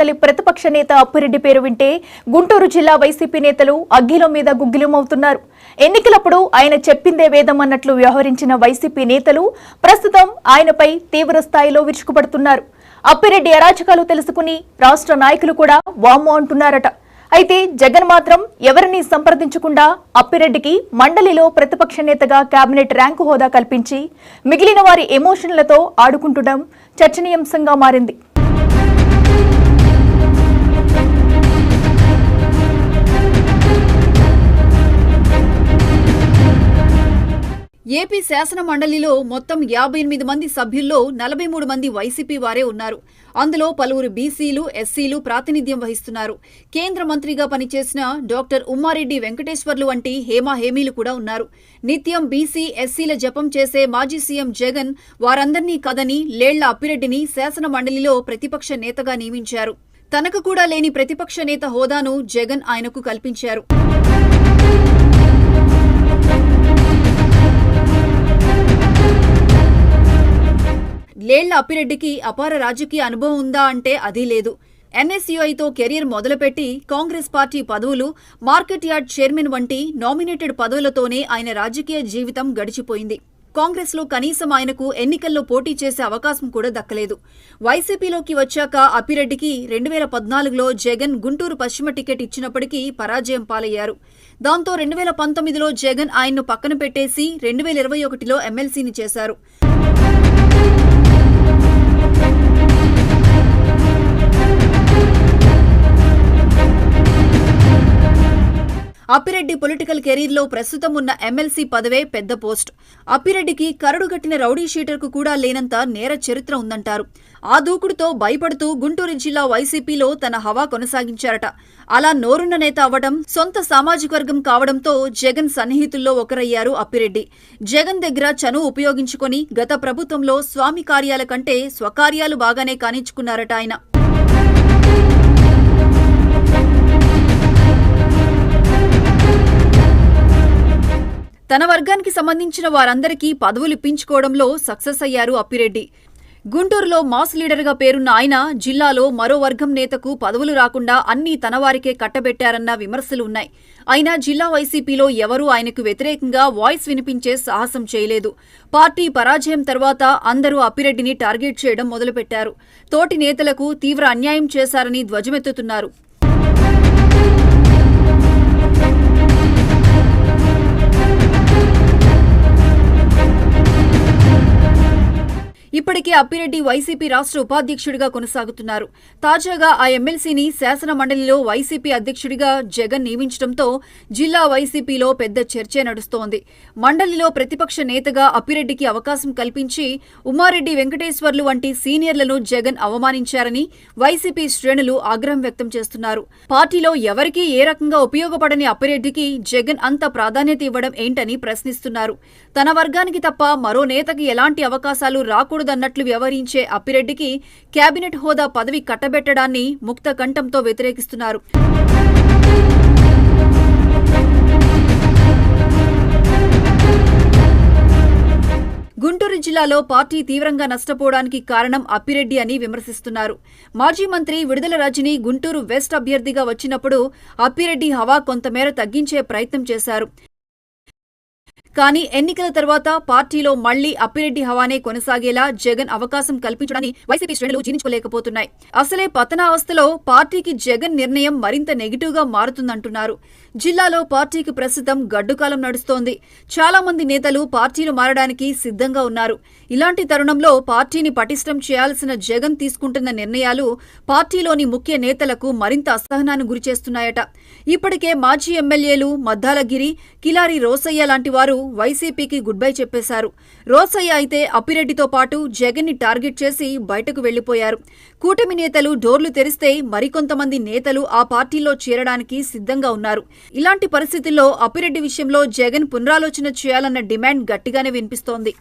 మండలి ప్రతిపక్ష నేత అప్పిరెడ్డి పేరు వింటే గుంటూరు జిల్లా వైసీపీ నేతలు అగ్గిలో మీద గుగ్గిలమవుతున్నారు. ఎన్నికలప్పుడు ఆయన చెప్పిందే వేదం అన్నట్లు వ్యవహరించిన వైసీపీ నేతలు ప్రస్తుతం ఆయనపై తీవ్ర స్థాయిలో విరుచుకుపడుతున్నారు. అప్పిరెడ్డి అరాచకాలు తెలుసుకుని రాష్ట్ర నాయకులు కూడా వామ్మో అంటున్నారట. అయితే జగన్ మాత్రం ఎవరిని సంప్రదించకుండా అప్పిరెడ్డికి మండలిలో ప్రతిపక్ష నేతగా కేబినెట్ ర్యాంకు హోదా కల్పించి మిగిలిన వారి ఎమోషన్లతో ఆడుకుంటుండడం చర్చనీయాంశంగా మారింది. ఏపీ శాసన మండలిలో మొత్తం 58 మంది సభ్యుల్లో 43 మంది వైసీపీ వారే ఉన్నారు. అందులో పలువురు బీసీలు, ఎస్సీలు ప్రాతినిధ్యం వహిస్తున్నారు. కేంద్ర మంత్రిగా పనిచేసిన డాక్టర్ ఉమ్మారెడ్డి వెంకటేశ్వర్లు వంటి హేమీలు కూడా ఉన్నారు. నిత్యం బీసీ, ఎస్సీల జపం చేసే మాజీ సీఎం జగన్ వారందర్నీ కదని లేళ్ల అప్పిరెడ్డిని శాసన మండలిలో ప్రతిపక్ష నేతగా నియమించారు. తనకు కూడా లేని ప్రతిపక్ష నేత హోదాను జగన్ ఆయనకు కల్పించారు. లేళ్ల అప్పిరెడ్డికి అపార రాజకీయ అనుభవం ఉందా అంటే అదీ లేదు. ఎన్ఎస్యుఐతో కెరీర్ మొదలుపెట్టి కాంగ్రెస్ పార్టీ పదవులు, మార్కెట్ యార్డ్ చైర్మన్ వంటి నామినేటెడ్ పదవులతోనే ఆయన రాజకీయ జీవితం గడిచిపోయింది. కాంగ్రెస్లో కనీసం ఆయనకు ఎన్నికల్లో పోటీ చేసే అవకాశం కూడా దక్కలేదు. వైసీపీలోకి వచ్చాక అప్పిరెడ్డికి 2014లో జగన్ గుంటూరు పశ్చిమ టికెట్ ఇచ్చినప్పటికీ పరాజయం పాలయ్యారు. దాంతో 2019లో జగన్ ఆయన్ను పక్కన పెట్టేసి 2021లో ఎమ్మెల్సీని చేశారు. అప్పిరెడ్డి పొలిటికల్ కెరీర్లో ప్రస్తుతం ఉన్న ఎమ్మెల్సీ పదవే పెద్ద పోస్ట్. అప్పిరెడ్డికి కరడుగట్టిన రౌడీ షీటర్కు కూడా లేనంత నేర చరిత్ర ఉందంటారు. ఆ దూకుడుతో భయపడుతూ గుంటూరు జిల్లా వైసీపీలో తన హవా కొనసాగించారట. అలా నోరున్న నేత అవ్వడం, సొంత సామాజిక వర్గం కావడంతో జగన్ సన్నిహితుల్లో ఒకరయ్యారు అప్పిరెడ్డి. జగన్ దగ్గర చనువు ఉపయోగించుకొని గత ప్రభుత్వంలో స్వామి కార్యాల కంటే స్వకార్యాలు బాగానే కానించుకున్నారట ఆయన. తన వర్గానికి సంబంధించిన వారందరికీ పదవులు ఇప్పించుకోవడంలో సక్సెస్ అయ్యారు అప్పిరెడ్డి. గుంటూరులో మాస్ లీడర్గా పేరున్న ఆయన జిల్లాలో మరో వర్గం నేతకు పదవులు రాకుండా అన్నీ తనవారికే కట్టబెట్టారన్న విమర్శలు ఉన్నాయి. అయినా జిల్లా వైసీపీలో ఎవరూ ఆయనకు వ్యతిరేకంగా వాయిస్ వినిపించే సాహసం చేయలేదు. పార్టీ పరాజయం తర్వాత అందరూ అప్పిరెడ్డిని టార్గెట్ చేయడం మొదలుపెట్టారు. తోటి నేతలకు తీవ్ర అన్యాయం చేశారని ధ్వజమెత్తుతున్నారు. ఇప్పటికే అప్పిరెడ్డి వైసీపీ రాష్ట్ర ఉపాధ్యక్షుడిగా కొనసాగుతున్నారు. తాజాగా ఆ ఎమ్మెల్సీని శాసన మండలిలో వైసీపీ అధ్యక్షుడిగా జగన్ నియమించడంతో జిల్లా వైసీపీలో పెద్ద చర్చే నడుస్తోంది. మండలిలో ప్రతిపక్ష నేతగా అప్పిరెడ్డికి అవకాశం కల్పించి ఉమ్మారెడ్డి వెంకటేశ్వర్లు వంటి సీనియర్లను జగన్ అవమానించారని వైసీపీ శ్రేణులు ఆగ్రహం వ్యక్తం చేస్తున్నారు. పార్టీలో ఎవరికీ ఏ రకంగా ఉపయోగపడని అప్పిరెడ్డికి జగన్ అంత ప్రాధాన్యత ఇవ్వడం ఏంటని ప్రశ్నిస్తున్నారు. తన వర్గానికి తప్ప మరో నేతకి ఎలాంటి అవకాశాలు రాకూడదన్నట్లు వ్యవహరించే అప్పిరెడ్డికి కేబినెట్ హోదా పదవి కట్టబెట్టడాన్ని ముక్త కంఠంతో వ్యతిరేకిస్తున్నారు. గుంటూరు జిల్లాలో పార్టీ తీవ్రంగా నష్టపోవడానికి కారణం అప్పిరెడ్డి అని విమర్శిస్తున్నారు. మాజీ మంత్రి విడుదల రజని గుంటూరు వెస్ట్ అభ్యర్థిగా వచ్చినప్పుడు అప్పిరెడ్డి హవా కొంతమేర తగ్గించే ప్రయత్నం చేశారు. కానీ ఎన్నికల తర్వాత పార్టీలో మళ్లీ అప్పిరెడ్డి హవానే కొనసాగేలా జగన్ అవకాశం కల్పించడాన్ని వైసీపీ శ్రేణులు జీర్ణించుకోలేకపోతున్నాయి. అసలే పతనావస్థలో పార్టీకి జగన్ నిర్ణయం మరింత నెగిటివ్గా మారుతుందంటున్నారు. జిల్లాలో పార్టీకి ప్రస్తుతం గడ్డుకాలం నడుస్తోంది. చాలా మంది నేతలు పార్టీలు మారడానికి సిద్ధంగా ఉన్నారు. ఇలాంటి తరుణంలో పార్టీని పటిష్టం చేయాల్సిన జగన్ తీసుకుంటున్న నిర్ణయాలు పార్టీలోని ముఖ్య నేతలకు మరింత అసహనాన్ని గురిచేస్తున్నాయట. ఇప్పటికే మాజీ ఎమ్మెల్యేలు మద్దాలగిరి, కిలారి రోసయ్య లాంటి వారు వైసీపీకి గుడ్ బై చెప్పేశారు. రోసయ్య అయితే అప్పిరెడ్డితో పాటు జగన్ ని టార్గెట్ చేసి బయటకు వెళ్లిపోయారు. కూటమి నేతలు డోర్లు తెరిస్తే మరికొంతమంది నేతలు ఆ పార్టీలో చేరడానికి సిద్ధంగా ఉన్నారు. ఇలాంటి పరిస్థితుల్లో అప్పిరెడ్డి విషయంలో జగన్ పునరాలోచన చేయాలన్న డిమాండ్ గట్టిగానే వినిపిస్తోంది.